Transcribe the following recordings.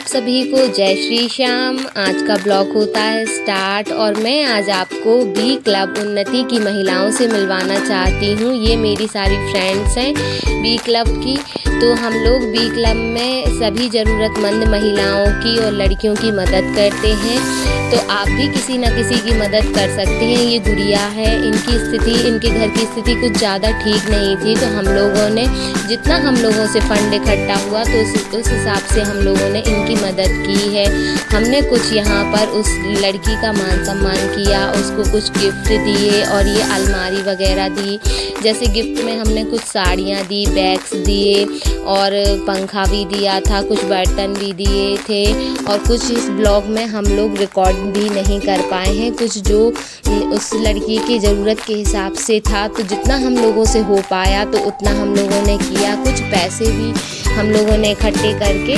आप सभी को जय श्री श्याम। आज का ब्लॉग होता है स्टार्ट और मैं आज आपको बी क्लब उन्नति की महिलाओं से मिलवाना चाहती हूँ। ये मेरी सारी फ्रेंड्स हैं बी क्लब की। तो हम लोग बी क्लब में सभी ज़रूरतमंद महिलाओं की और लड़कियों की मदद करते हैं। तो आप भी किसी न किसी की मदद कर सकते हैं। ये गुड़िया है, इनके घर की स्थिति कुछ ज़्यादा ठीक नहीं थी, तो हम लोगों ने जितना हम लोगों से फंड इकट्ठा हुआ तो उस हिसाब से हम लोगों ने इनकी मदद की है। हमने कुछ यहाँ पर उस लड़की का मान सम्मान किया, उसको कुछ गिफ्ट दिए और ये अलमारी वगैरह दी। जैसे गिफ्ट में हमने कुछ साड़ियाँ दी, बैग्स दिए और पंखा भी दिया था, कुछ बर्तन भी दिए थे और कुछ इस ब्लॉग में हम लोग रिकॉर्ड भी नहीं कर पाए हैं, कुछ जो उस लड़की की ज़रूरत के हिसाब से था। तो जितना हम लोगों से हो पाया तो उतना हम लोगों ने किया। कुछ पैसे भी हम लोगों ने इकट्ठे करके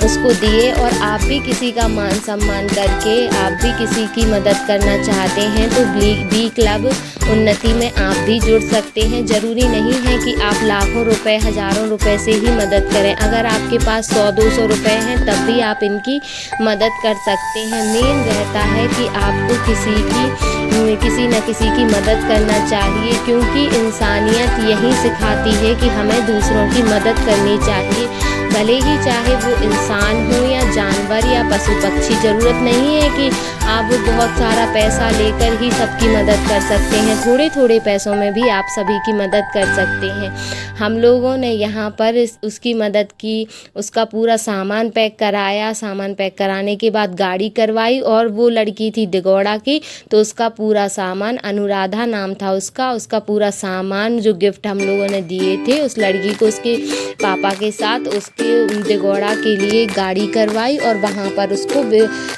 उसको दिए। और आप भी किसी का मान सम्मान करके आप भी किसी की मदद करना चाहते हैं तो बी क्लब उन्नति में आप भी जुड़ सकते हैं। ज़रूरी नहीं है कि आप लाखों रुपए, हज़ारों रुपए से ही मदद करें। अगर आपके पास 100-200 रुपए हैं तब भी आप इनकी मदद कर सकते हैं। मेन रहता है कि आपको किसी न किसी की मदद करना चाहिए, क्योंकि इंसानियत यही सिखाती है कि हमें दूसरों की मदद करनी चाहिए। भले ही चाहे वो इंसान हो या जानवर या पशु पक्षी, ज़रूरत नहीं है कि आप बहुत सारा पैसा लेकर ही सबकी मदद कर सकते हैं। थोड़े थोड़े पैसों में भी आप सभी की मदद कर सकते हैं। हम लोगों ने यहाँ पर उसकी मदद की, उसका पूरा सामान पैक कराया। सामान पैक कराने के बाद गाड़ी करवाई और वो लड़की थी दिगौड़ा की, तो उसका पूरा सामान, अनुराधा नाम था उसका पूरा सामान जो गिफ्ट हम लोगों ने दिए थे उस लड़की को, उसके पापा के साथ उसके दिगौड़ा के लिए गाड़ी करवाई और वहाँ पर उसको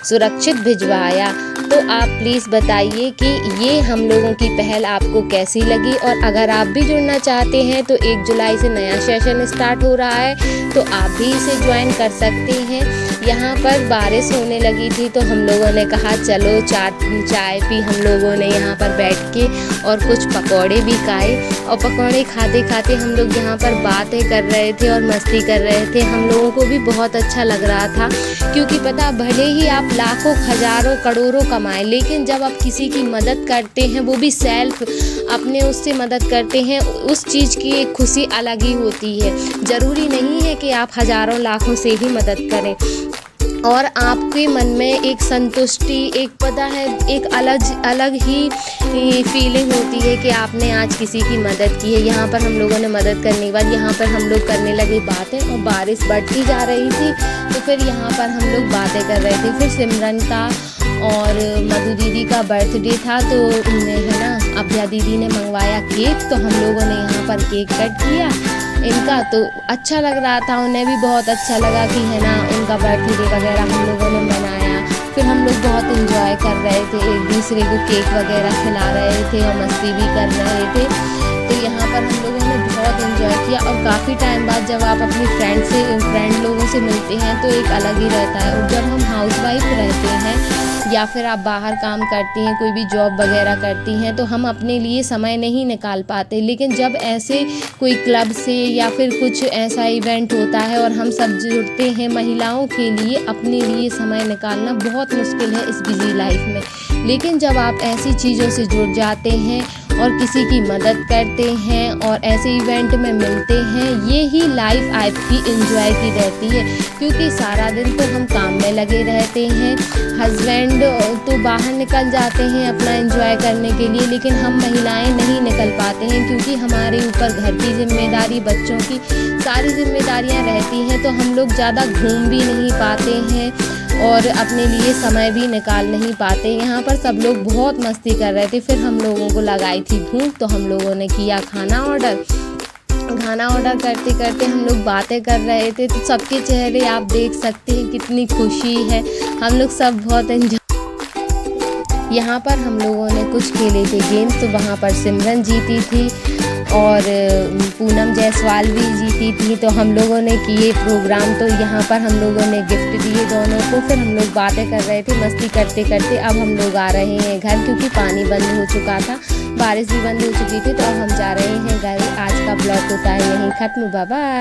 सुरक्षित भिजवाया। तो आप प्लीज़ बताइए कि ये हम लोगों की पहल आपको कैसी लगी। और अगर आप भी जुड़ना चाहते हैं तो 1 जुलाई से नया सेशन स्टार्ट हो रहा है, तो आप भी इसे ज्वाइन कर सकते हैं। यहाँ पर बारिश होने लगी थी तो हम लोगों ने कहा चलो चाय पी हम लोगों ने यहाँ पर बैठ के, और कुछ पकौड़े भी खाए। और पकौड़े खाते खाते हम लोग यहाँ पर बातें कर रहे थे और मस्ती कर रहे थे। हम लोगों को भी बहुत अच्छा लग रहा था, क्योंकि पता, भले ही आप लाखों, हज़ारों, करोड़ों कमाएं, लेकिन जब आप किसी की मदद करते हैं, वो भी सेल्फ अपने उससे मदद करते हैं, उस चीज़ की एक खुशी अलग ही होती है। ज़रूरी नहीं है कि आप हज़ारों लाखों से ही मदद करें, और आपके मन में एक संतुष्टि, एक पता है, एक अलग ही फीलिंग होती है कि आपने आज किसी की मदद की है। यहाँ पर हम लोगों ने मदद करने के बाद यहाँ पर हम लोग करने लगे बातें, और बारिश बढ़ती जा रही थी तो फिर यहाँ पर हम लोग बातें कर रहे थे। फिर सिमरन का और मधु दीदी का बर्थडे था, तो है ना, अभ्या दीदी ने मंगवाया केक, तो हम लोगों ने यहाँ पर केक कट किया इनका। तो अच्छा लग रहा था, उन्हें भी बहुत अच्छा लगा कि है ना, उनका बर्थडे वगैरह हम लोगों ने मनाया। फिर हम लोग बहुत एंजॉय कर रहे थे, एक दूसरे को केक वगैरह खिला रहे थे और मस्ती भी कर रहे थे। तो यहाँ पर हम लोगों ने बहुत एंजॉय किया। और काफ़ी टाइम बाद जब आप अपनी फ्रेंड लोगों से मिलते हैं तो एक अलग ही रहता है। और जब हम हाउसवाइफ रहते हैं या फिर आप बाहर काम करती हैं, कोई भी जॉब वगैरह करती हैं, तो हम अपने लिए समय नहीं निकाल पाते। लेकिन जब ऐसे कोई क्लब से या फिर कुछ ऐसा इवेंट होता है और हम सब जुड़ते हैं, महिलाओं के लिए अपने लिए समय निकालना बहुत मुश्किल है इस बिजी लाइफ में। लेकिन जब आप ऐसी चीज़ों से जुड़ जाते हैं और किसी की मदद करते हैं और ऐसे इवेंट में मिलते हैं, ये ही लाइफ आपकी एंजॉय की रहती है। क्योंकि सारा दिन तो हम काम में लगे रहते हैं, हस्बैंड तो बाहर निकल जाते हैं अपना एंजॉय करने के लिए, लेकिन हम महिलाएं नहीं निकल पाते हैं, क्योंकि हमारे ऊपर घर की जिम्मेदारी, बच्चों की सारी जिम्मेदारियां रहती हैं। तो हम लोग ज़्यादा घूम भी नहीं पाते हैं और अपने लिए समय भी निकाल नहीं पाते। यहाँ पर सब लोग बहुत मस्ती कर रहे थे। फिर हम लोगों को लगाई थी भूख, तो हम लोगों ने किया खाना ऑर्डर करते करते हम लोग बातें कर रहे थे। तो सबके चेहरे आप देख सकते हैं कितनी खुशी है। हम लोग सब बहुत एंजॉय। यहाँ पर हम लोगों ने कुछ खेले थे गेम्स, तो वहाँ पर सिमरन जीती थी और पूनम जायसवाल भी जीती थी। तो हम लोगों ने किए प्रोग्राम, तो यहाँ पर हम लोगों ने गिफ्ट दिए दोनों को। फिर हम लोग बातें कर रहे थे मस्ती करते करते। अब हम लोग आ रहे हैं घर, क्योंकि पानी बंद हो चुका था, बारिश भी बंद हो चुकी थी। तो अब हम जा रहे हैं घर। आज का ब्लॉग होता है यहीं ख़त्म। Bye bye.